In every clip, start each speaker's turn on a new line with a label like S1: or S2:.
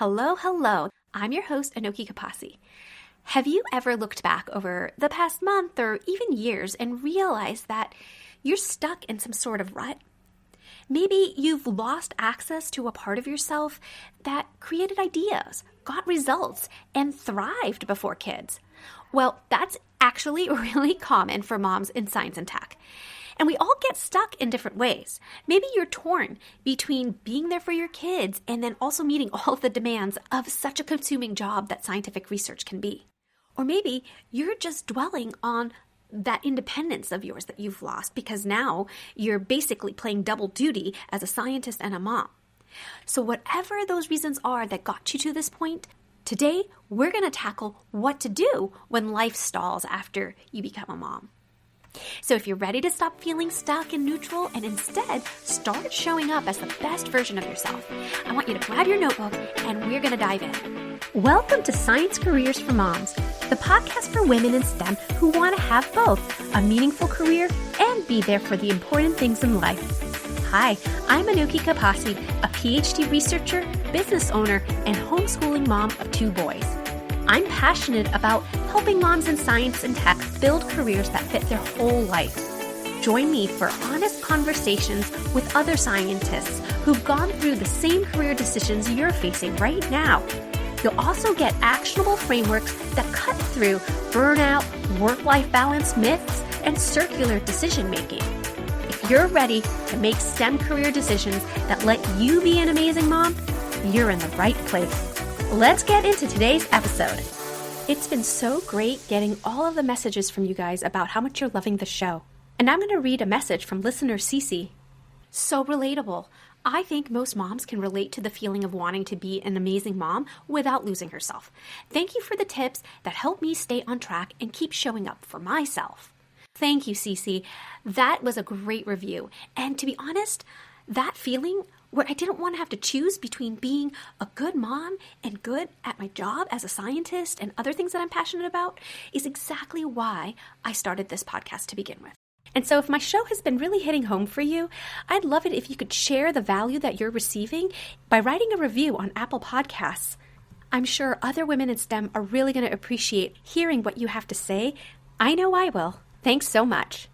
S1: Hello, hello. I'm your host, Anoki Kapasi. Have you ever looked back over the past month or even years and realized that you're stuck in some sort of rut? Maybe you've lost access to a part of yourself that created ideas, got results, and thrived before kids. Well, that's actually really common for moms in science and tech. And we all get stuck in different ways. Maybe you're torn between being there for your kids and then also meeting all of the demands of such a consuming job that scientific research can be. Or maybe you're just dwelling on that independence of yours that you've lost because now you're basically playing double duty as a scientist and a mom. So whatever those reasons are that got you to this point, today we're going to tackle what to do when life stalls after you become a mom. So if you're ready to stop feeling stuck and neutral and instead start showing up as the best version of yourself, I want you to grab your notebook and we're going to dive in. Welcome to Science Careers for Moms, the podcast for women in STEM who want to have both a meaningful career and be there for the important things in life. Hi, I'm Anoki Kapasi, a PhD researcher, business owner, and homeschooling mom of 2 boys. I'm passionate about helping moms in science and tech build careers that fit their whole life. Join me for honest conversations with other scientists who've gone through the same career decisions you're facing right now. You'll also get actionable frameworks that cut through burnout, work-life balance myths, and circular decision-making. If you're ready to make STEM career decisions that let you be an amazing mom, you're in the right place. Let's get into today's episode. It's been so great getting all of the messages from you guys about how much you're loving the show. And I'm going to read a message from listener Cece. So relatable. I think most moms can relate to the feeling of wanting to be an amazing mom without losing herself. Thank you for the tips that help me stay on track and keep showing up for myself. Thank you, Cece. That was a great review. And to be honest, that feeling where I didn't want to have to choose between being a good mom and good at my job as a scientist and other things that I'm passionate about is exactly why I started this podcast to begin with. And so if my show has been really hitting home for you, I'd love it if you could share the value that you're receiving by writing a review on Apple Podcasts. I'm sure other women in STEM are really going to appreciate hearing what you have to say. I know I will. Thanks so much.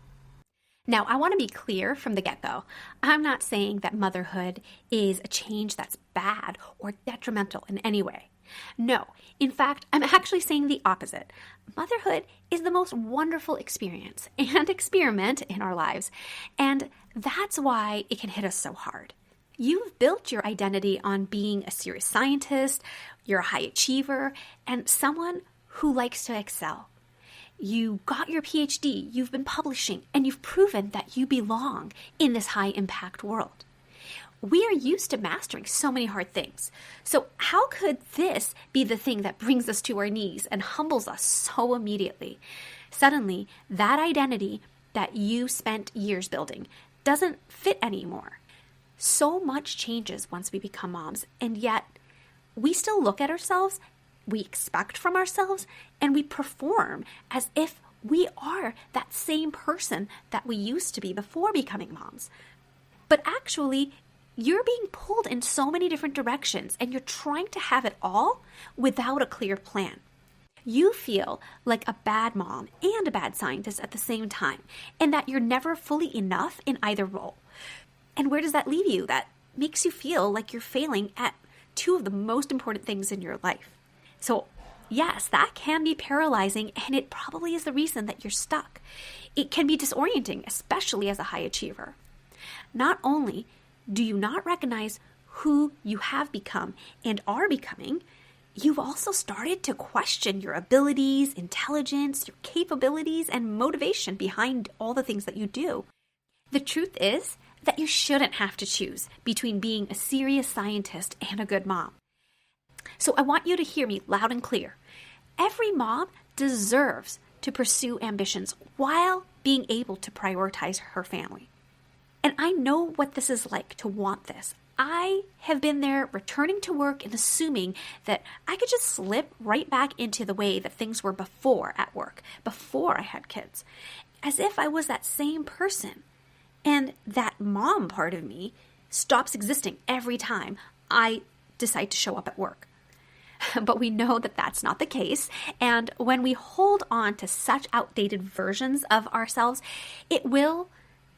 S1: Now, I want to be clear from the get-go. I'm not saying that motherhood is a change that's bad or detrimental in any way. No, in fact, I'm actually saying the opposite. Motherhood is the most wonderful experience and experiment in our lives, and that's why it can hit us so hard. You've built your identity on being a serious scientist, you're a high achiever, and someone who likes to excel. You got your PhD, you've been publishing, and you've proven that you belong in this high-impact world. We are used to mastering so many hard things. So how could this be the thing that brings us to our knees and humbles us so immediately? Suddenly, that identity that you spent years building doesn't fit anymore. So much changes once we become moms, and yet we still look at ourselves, we expect from ourselves, and we perform as if we are that same person that we used to be before becoming moms. But actually, you're being pulled in so many different directions, and you're trying to have it all without a clear plan. You feel like a bad mom and a bad scientist at the same time, and that you're never fully enough in either role. And where does that leave you? That makes you feel like you're failing at 2 of the most important things in your life. So yes, that can be paralyzing, and it probably is the reason that you're stuck. It can be disorienting, especially as a high achiever. Not only do you not recognize who you have become and are becoming, you've also started to question your abilities, intelligence, your capabilities, and motivation behind all the things that you do. The truth is that you shouldn't have to choose between being a serious scientist and a good mom. So I want you to hear me loud and clear. Every mom deserves to pursue ambitions while being able to prioritize her family. And I know what this is like to want this. I have been there returning to work and assuming that I could just slip right back into the way that things were before at work, before I had kids, as if I was that same person. And that mom part of me stops existing every time I decide to show up at work. but we know that that's not the case. And when we hold on to such outdated versions of ourselves, it will,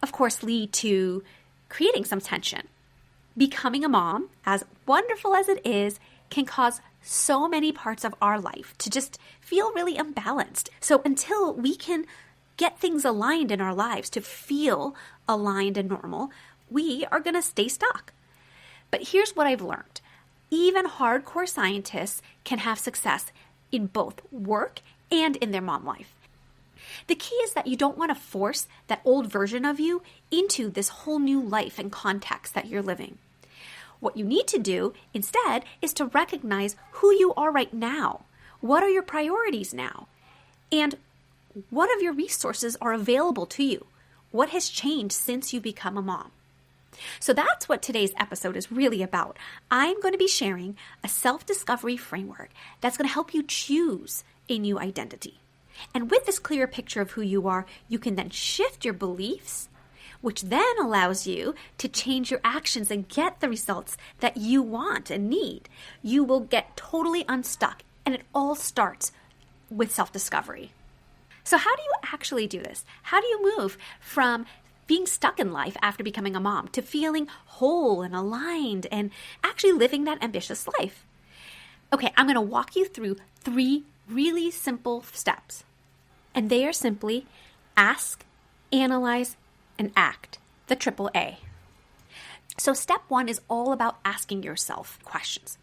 S1: of course, lead to creating some tension. Becoming a mom, as wonderful as it is, can cause so many parts of our life to just feel really imbalanced. So until we can get things aligned in our lives to feel aligned and normal, we are going to stay stuck. But here's what I've learned. Even hardcore scientists can have success in both work and in their mom life. The key is that you don't want to force that old version of you into this whole new life and context that you're living. What you need to do instead is to recognize who you are right now. What are your priorities now? And what of your resources are available to you? What has changed since you become a mom? So that's what today's episode is really about. I'm going to be sharing a self-discovery framework that's going to help you choose a new identity. And with this clearer picture of who you are, you can then shift your beliefs, which then allows you to change your actions and get the results that you want and need. You will get totally unstuck, and it all starts with self-discovery. So how do you actually do this? How do you move from being stuck in life after becoming a mom to feeling whole and aligned and actually living that ambitious life? Okay, I'm going to walk you through 3 really simple steps. And they are simply ask, analyze, and act, the triple A. So step 1 is all about asking yourself questions.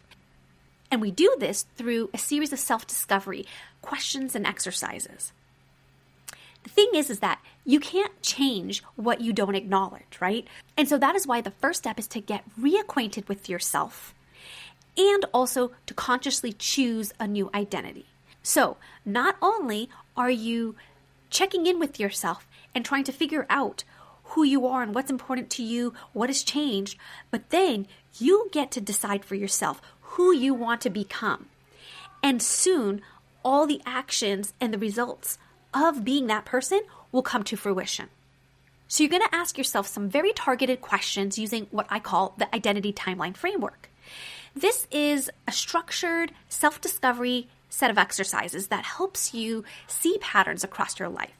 S1: And we do this through a series of self-discovery questions and exercises. The thing is that you can't change what you don't acknowledge, right? And so that is why the first step is to get reacquainted with yourself and also to consciously choose a new identity. So not only are you checking in with yourself and trying to figure out who you are and what's important to you, what has changed, but then you get to decide for yourself who you want to become. And soon, all the actions and the results of being that person will come to fruition. So you're going to ask yourself some very targeted questions using what I call the identity timeline framework. This is a structured self-discovery set of exercises that helps you see patterns across your life.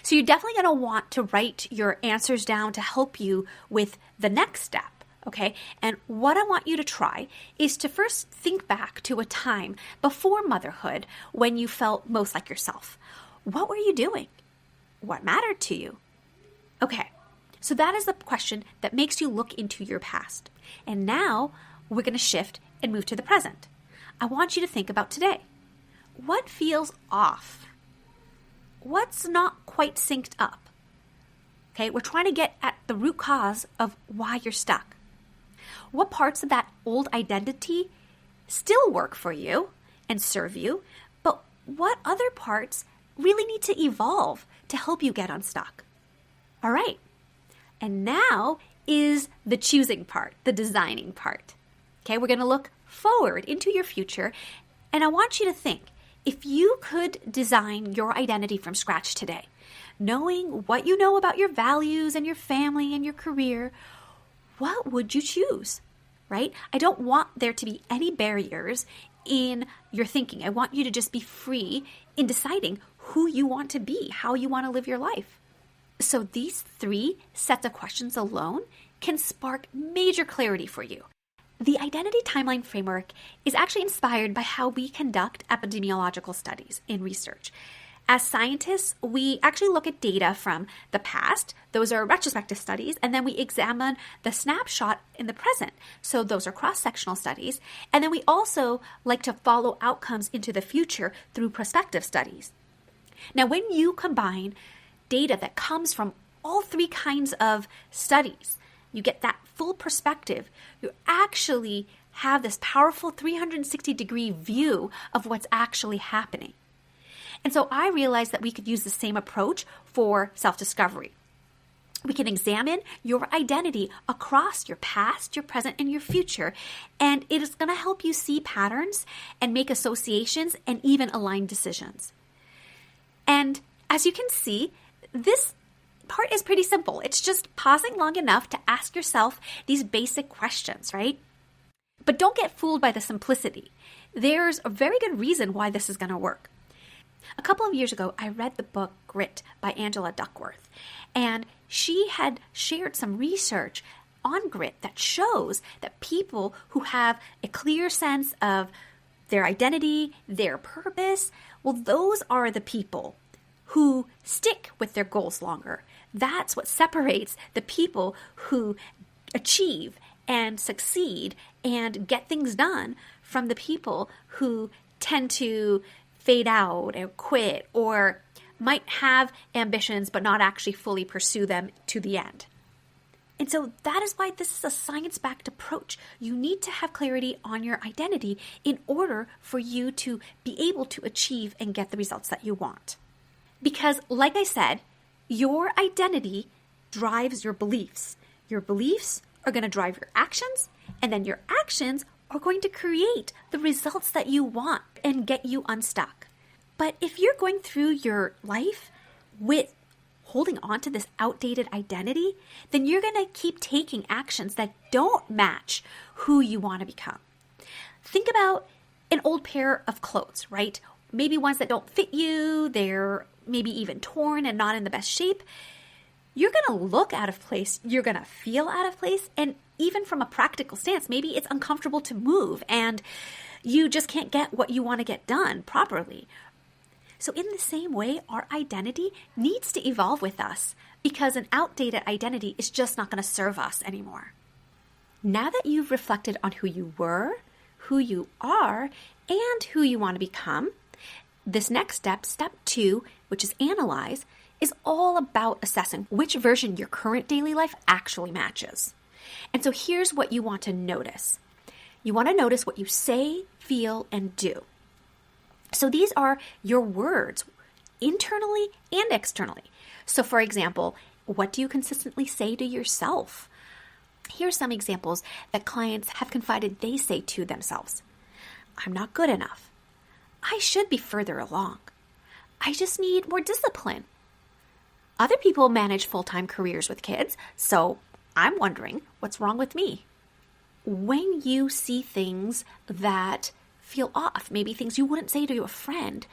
S1: So you're definitely going to want to write your answers down to help you with the next step, okay? And what I want you to try is to first think back to a time before motherhood when you felt most like yourself. What were you doing? What mattered to you? Okay, so that is the question that makes you look into your past. And now we're going to shift and move to the present. I want you to think about today. What feels off? What's not quite synced up? Okay, we're trying to get at the root cause of why you're stuck. What parts of that old identity still work for you and serve you, but what other parts really need to evolve to help you get unstuck? All right, and now is the choosing part, the designing part. Okay, we're going to look forward into your future, and I want you to think, if you could design your identity from scratch today, knowing what you know about your values and your family and your career, what would you choose, right? I don't want there to be any barriers in your thinking. I want you to just be free in deciding who you want to be, how you want to live your life. So these 3 sets of questions alone can spark major clarity for you. The identity timeline framework is actually inspired by how we conduct epidemiological studies in research. As scientists, we actually look at data from the past. Those are retrospective studies. And then we examine the snapshot in the present. So those are cross-sectional studies. And then we also like to follow outcomes into the future through prospective studies. Now, when you combine data that comes from all 3 kinds of studies, you get that full perspective. You actually have this powerful 360-degree view of what's actually happening. And so I realized that we could use the same approach for self-discovery. We can examine your identity across your past, your present, and your future, and it is going to help you see patterns and make associations and even align decisions. And as you can see, this part is pretty simple. It's just pausing long enough to ask yourself these basic questions, right? But don't get fooled by the simplicity. There's a very good reason why this is going to work. A couple of years ago, I read the book Grit by Angela Duckworth, and she had shared some research on grit that shows that people who have a clear sense of their identity, their purpose, well, those are the people who stick with their goals longer. That's what separates the people who achieve and succeed and get things done from the people who tend to fade out and quit or might have ambitions but not actually fully pursue them to the end. And so that is why this is a science-backed approach. You need to have clarity on your identity in order for you to be able to achieve and get the results that you want. Because, like I said, your identity drives your beliefs. Your beliefs are going to drive your actions, and then your actions are going to create the results that you want and get you unstuck. But if you're going through your life with holding on to this outdated identity, then you're going to keep taking actions that don't match who you want to become. Think about an old pair of clothes, right? Maybe ones that don't fit you, they're maybe even torn and not in the best shape. You're going to look out of place, you're going to feel out of place, and even from a practical stance, maybe it's uncomfortable to move and you just can't get what you want to get done properly. So in the same way, our identity needs to evolve with us because an outdated identity is just not going to serve us anymore. Now that you've reflected on who you were, who you are, and who you want to become, this next step, step 2, which is analyze, is all about assessing which version your current daily life actually matches. And so here's what you want to notice. You want to notice what you say, feel, and do. So these are your words, internally and externally. So for example, what do you consistently say to yourself? Here's some examples that clients have confided they say to themselves. I'm not good enough. I should be further along. I just need more discipline. Other people manage full-time careers with kids, so I'm wondering what's wrong with me. When you see things that feel off, maybe things you wouldn't say to a friend,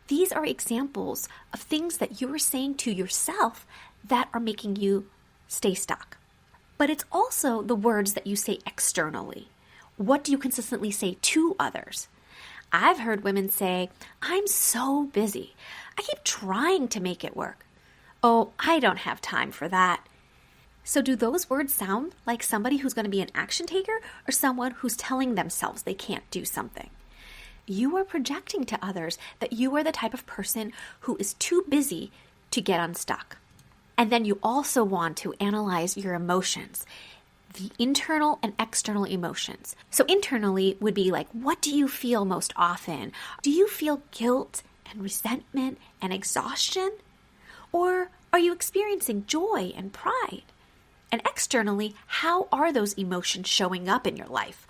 S1: these are examples of things that you're saying to yourself that are making you stay stuck. But it's also the words that you say externally. What do you consistently say to others? I've heard women say, I'm so busy. I keep trying to make it work. Oh, I don't have time for that. So do those words sound like somebody who's going to be an action taker or someone who's telling themselves they can't do something? You are projecting to others that you are the type of person who is too busy to get unstuck. And then you also want to analyze your emotions, the internal and external emotions. So internally would be like, what do you feel most often? Do you feel guilt and resentment and exhaustion? Or are you experiencing joy and pride? And externally, how are those emotions showing up in your life?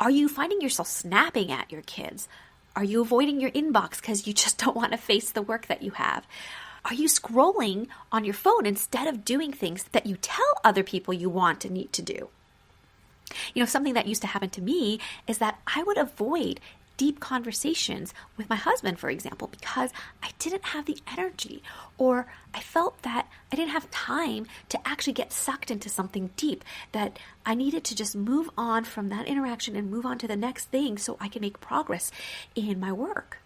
S1: Are you finding yourself snapping at your kids? Are you avoiding your inbox because you just don't want to face the work that you have? Are you scrolling on your phone instead of doing things that you tell other people you want and need to do? You know, something that used to happen to me is that I would avoid deep conversations with my husband, for example, because I didn't have the energy, or I felt that I didn't have time to actually get sucked into something deep, that I needed to just move on from that interaction and move on to the next thing so I can make progress in my work.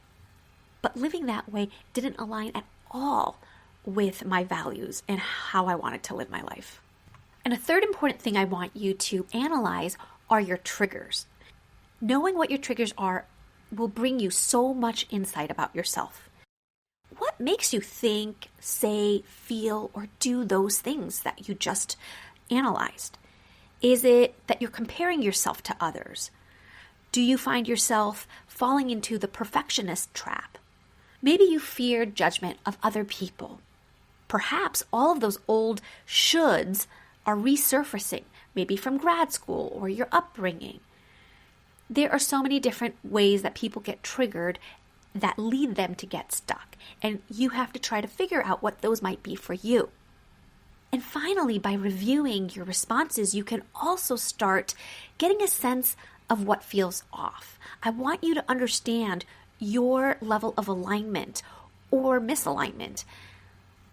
S1: But living that way didn't align at all with my values and how I wanted to live my life. And a third important thing I want you to analyze are your triggers. Knowing what your triggers are will bring you so much insight about yourself. What makes you think, say, feel, or do those things that you just analyzed? Is it that you're comparing yourself to others? Do you find yourself falling into the perfectionist trap? Maybe you fear judgment of other people. Perhaps all of those old shoulds are resurfacing, maybe from grad school or your upbringing. There are so many different ways that people get triggered that lead them to get stuck, and you have to try to figure out what those might be for you. And finally, by reviewing your responses, you can also start getting a sense of what feels off. I want you to understand your level of alignment or misalignment.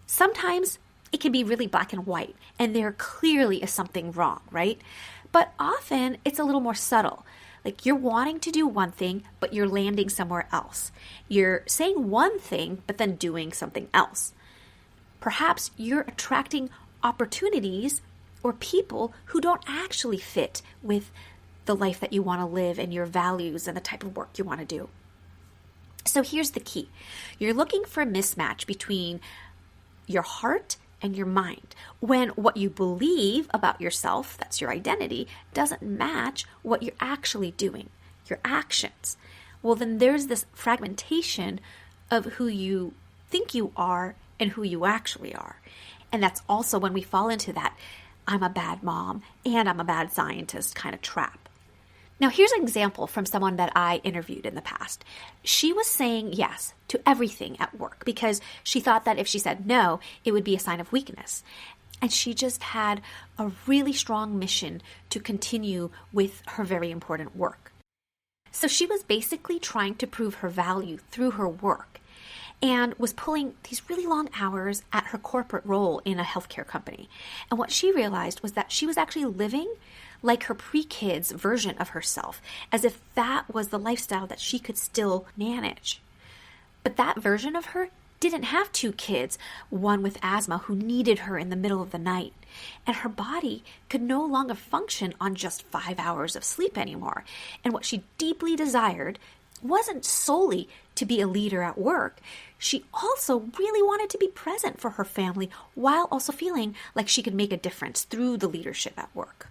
S1: Sometimes it can be really black and white, and there clearly is something wrong, right? But often it's a little more subtle. Like you're wanting to do one thing, but you're landing somewhere else. You're saying one thing, but then doing something else. Perhaps you're attracting opportunities or people who don't actually fit with the life that you want to live and your values and the type of work you want to do. So here's the key. You're looking for a mismatch between your heart and your mind when what you believe about yourself, that's your identity, doesn't match what you're actually doing, your actions. Well, then there's this fragmentation of who you think you are and who you actually are. And that's also when we fall into that I'm a bad mom and I'm a bad scientist kind of trap. Now, here's an example from someone that I interviewed in the past. She was saying yes to everything at work because she thought that if she said no, it would be a sign of weakness. And she just had a really strong mission to continue with her very important work. So she was basically trying to prove her value through her work and was pulling these really long hours at her corporate role in a healthcare company. And what she realized was that she was actually living like her pre-kids version of herself, as if that was the lifestyle that she could still manage. But that version of her didn't have 2 kids, one with asthma who needed her in the middle of the night. And her body could no longer function on just 5 hours of sleep anymore. And what she deeply desired wasn't solely to be a leader at work. She also really wanted to be present for her family while also feeling like she could make a difference through the leadership at work.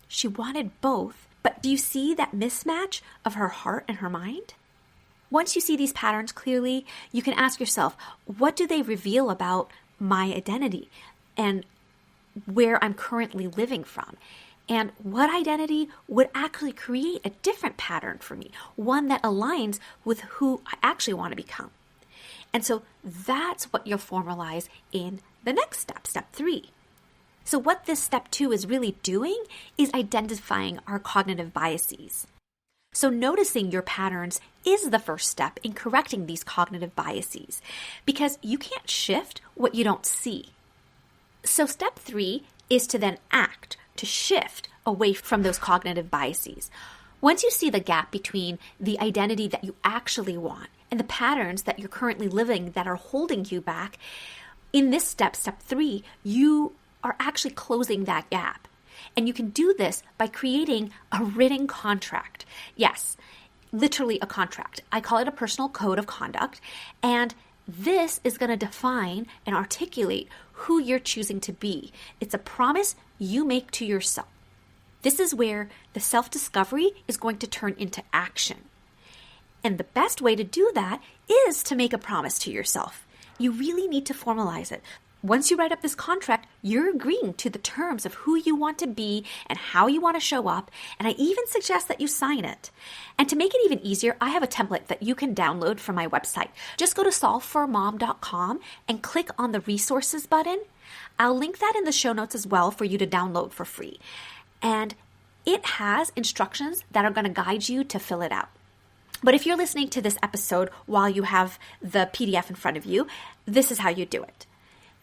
S1: She wanted both, but do you see that mismatch of her heart and her mind? Once you see these patterns clearly, you can ask yourself, what do they reveal about my identity and where I'm currently living from? And what identity would actually create a different pattern for me, one that aligns with who I actually want to become? And so that's what you'll formalize in the next step, step 3. So what this step 2 is really doing is identifying our cognitive biases. So noticing your patterns is the first step in correcting these cognitive biases because you can't shift what you don't see. So step 3 is to then act, to shift away from those cognitive biases. Once you see the gap between the identity that you actually want and the patterns that you're currently living that are holding you back, in this step, step 3, you are actually closing that gap. And you can do this by creating a written contract. Yes, literally a contract. I call it a personal code of conduct. And this is going to define and articulate who you're choosing to be. It's a promise you make to yourself. This is where the self-discovery is going to turn into action. And the best way to do that is to make a promise to yourself. You really need to formalize it. Once you write up this contract, you're agreeing to the terms of who you want to be and how you want to show up, and I even suggest that you sign it. And to make it even easier, I have a template that you can download from my website. Just go to solveformom.com and click on the resources button. I'll link that in the show notes as well for you to download for free. And it has instructions that are going to guide you to fill it out. But if you're listening to this episode while you have the PDF in front of you, this is how you do it.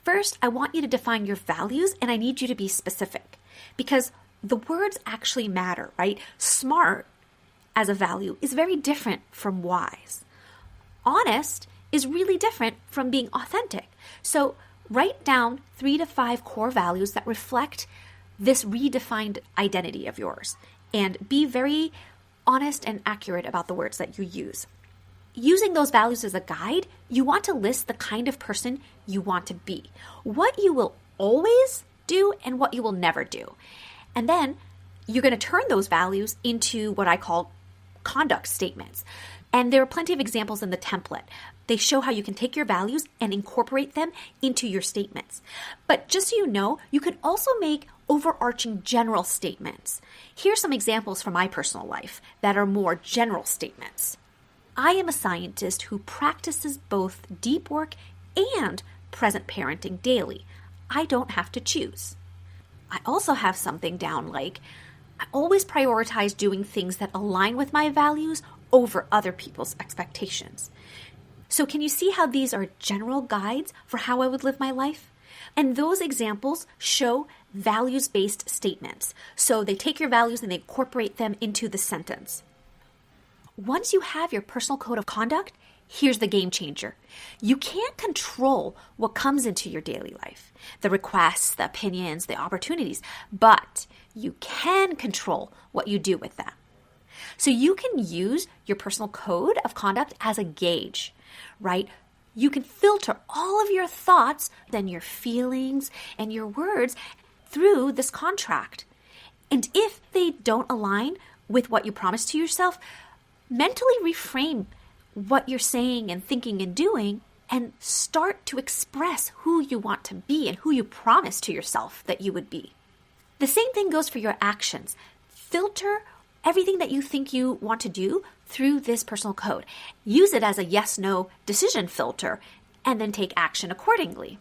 S1: First, I want you to define your values, and I need you to be specific because the words actually matter, right? Smart as a value is very different from wise. Honest is really different from being authentic. So write down 3 to 5 core values that reflect this redefined identity of yours and be very honest and accurate about the words that you use. Using those values as a guide, you want to list the kind of person you want to be, what you will always do and what you will never do. And then you're going to turn those values into what I call conduct statements. And there are plenty of examples in the template. They show how you can take your values and incorporate them into your statements. But just so you know, you can also make overarching general statements. Here's some examples from my personal life that are more general statements. I am a scientist who practices both deep work and present parenting daily. I don't have to choose. I also have something down like, I always prioritize doing things that align with my values over other people's expectations. So can you see how these are general guides for how I would live my life? And those examples show values-based statements. So they take your values and they incorporate them into the sentence. Once you have your personal code of conduct, here's the game changer. You can't control what comes into your daily life, the requests, the opinions, the opportunities, but you can control what you do with them. So you can use your personal code of conduct as a gauge, right? You can filter all of your thoughts, then your feelings and your words through this contract. And if they don't align with what you promised to yourself, mentally reframe what you're saying and thinking and doing and start to express who you want to be and who you promised to yourself that you would be. The same thing goes for your actions. Filter everything that you think you want to do through this personal code. Use it as a yes-no decision filter and then take action accordingly.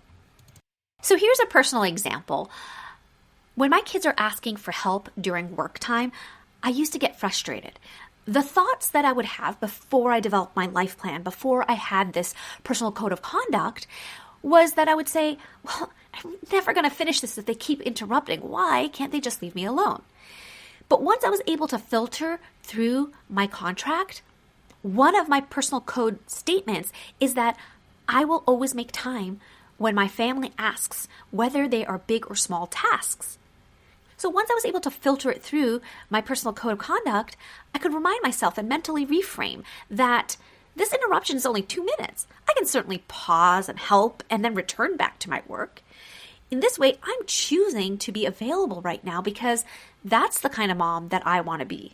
S1: So here's a personal example. When my kids are asking for help during work time, I used to get frustrated. The thoughts that I would have before I developed my life plan, before I had this personal code of conduct, was that I would say, well, I'm never going to finish this if they keep interrupting. Why can't they just leave me alone? But once I was able to filter through my contract, one of my personal code statements is that I will always make time when my family asks whether they are big or small tasks. So once I was able to filter it through my personal code of conduct, I could remind myself and mentally reframe that this interruption is only 2 minutes. I can certainly pause and help and then return back to my work. In this way, I'm choosing to be available right now because that's the kind of mom that I want to be.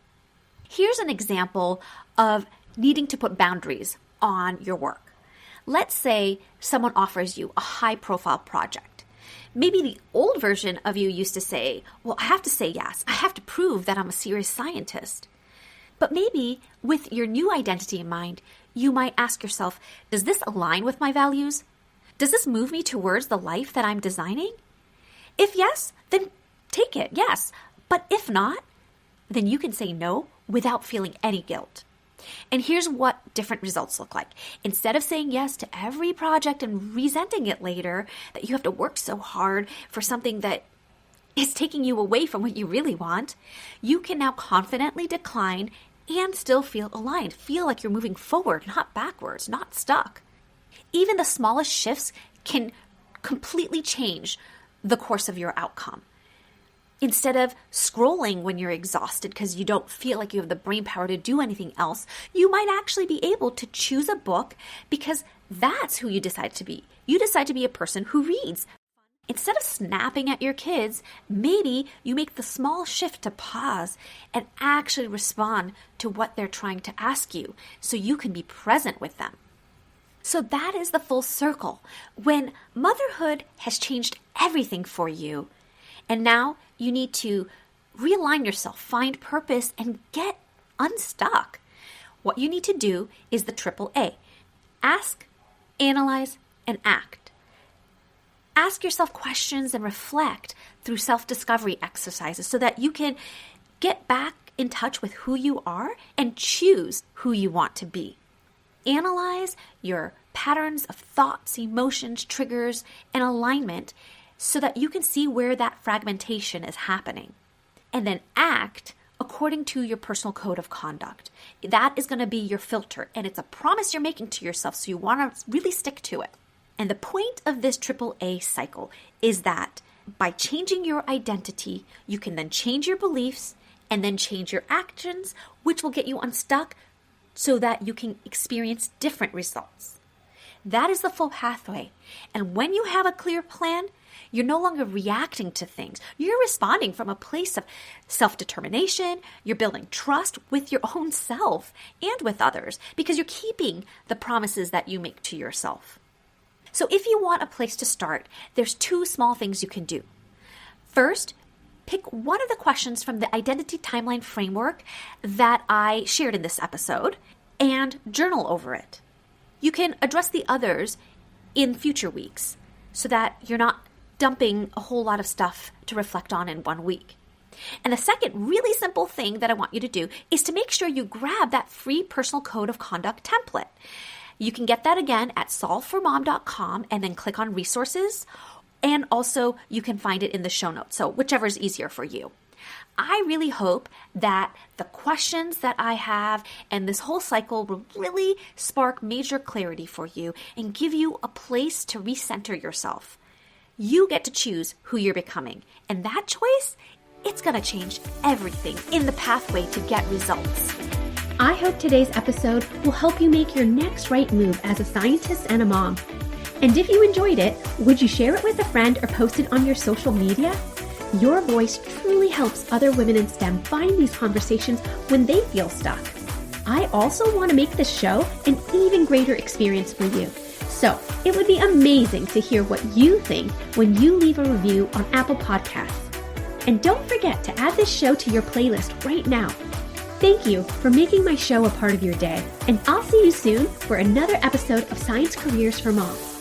S1: Here's an example of needing to put boundaries on your work. Let's say someone offers you a high-profile project. Maybe the old version of you used to say, well, I have to say yes. I have to prove that I'm a serious scientist. But maybe with your new identity in mind, you might ask yourself, does this align with my values? Does this move me towards the life that I'm designing? If yes, then take it, yes. But if not, then you can say no without feeling any guilt. And here's what different results look like. Instead of saying yes to every project and resenting it later, that you have to work so hard for something that is taking you away from what you really want, you can now confidently decline and still feel aligned. Feel like you're moving forward, not backwards, not stuck. Even the smallest shifts can completely change the course of your outcome. Instead of scrolling when you're exhausted because you don't feel like you have the brain power to do anything else, you might actually be able to choose a book because that's who you decide to be. You decide to be a person who reads. Instead of snapping at your kids, maybe you make the small shift to pause and actually respond to what they're trying to ask you so you can be present with them. So that is the full circle. When motherhood has changed everything for you, and now you need to realign yourself, find purpose, and get unstuck. What you need to do is the triple A. Ask, analyze, and act. Ask yourself questions and reflect through self-discovery exercises so that you can get back in touch with who you are and choose who you want to be. Analyze your patterns of thoughts, emotions, triggers, and alignment so that you can see where that fragmentation is happening. And then act according to your personal code of conduct. That is going to be your filter, and it's a promise you're making to yourself, so you want to really stick to it. And the point of this triple A cycle is that by changing your identity, you can then change your beliefs and then change your actions, which will get you unstuck so that you can experience different results. That is the full pathway. And when you have a clear plan, you're no longer reacting to things. You're responding from a place of self-determination. You're building trust with your own self and with others because you're keeping the promises that you make to yourself. So if you want a place to start, there's 2 small things you can do. First, pick one of the questions from the identity timeline framework that I shared in this episode and journal over it. You can address the others in future weeks so that you're not dumping a whole lot of stuff to reflect on in 1 week. And the second really simple thing that I want you to do is to make sure you grab that free personal code of conduct template. You can get that again at solveformom.com and then click on resources. And also you can find it in the show notes. So whichever is easier for you. I really hope that the questions that I have and this whole cycle will really spark major clarity for you and give you a place to recenter yourself. You get to choose who you're becoming. And that choice, it's going to change everything in the pathway to get results. I hope today's episode will help you make your next right move as a scientist and a mom. And if you enjoyed it, would you share it with a friend or post it on your social media? Your voice truly helps other women in STEM find these conversations when they feel stuck. I also want to make this show an even greater experience for you. So it would be amazing to hear what you think when you leave a review on Apple Podcasts. And don't forget to add this show to your playlist right now. Thank you for making my show a part of your day. And I'll see you soon for another episode of Science Careers for Moms.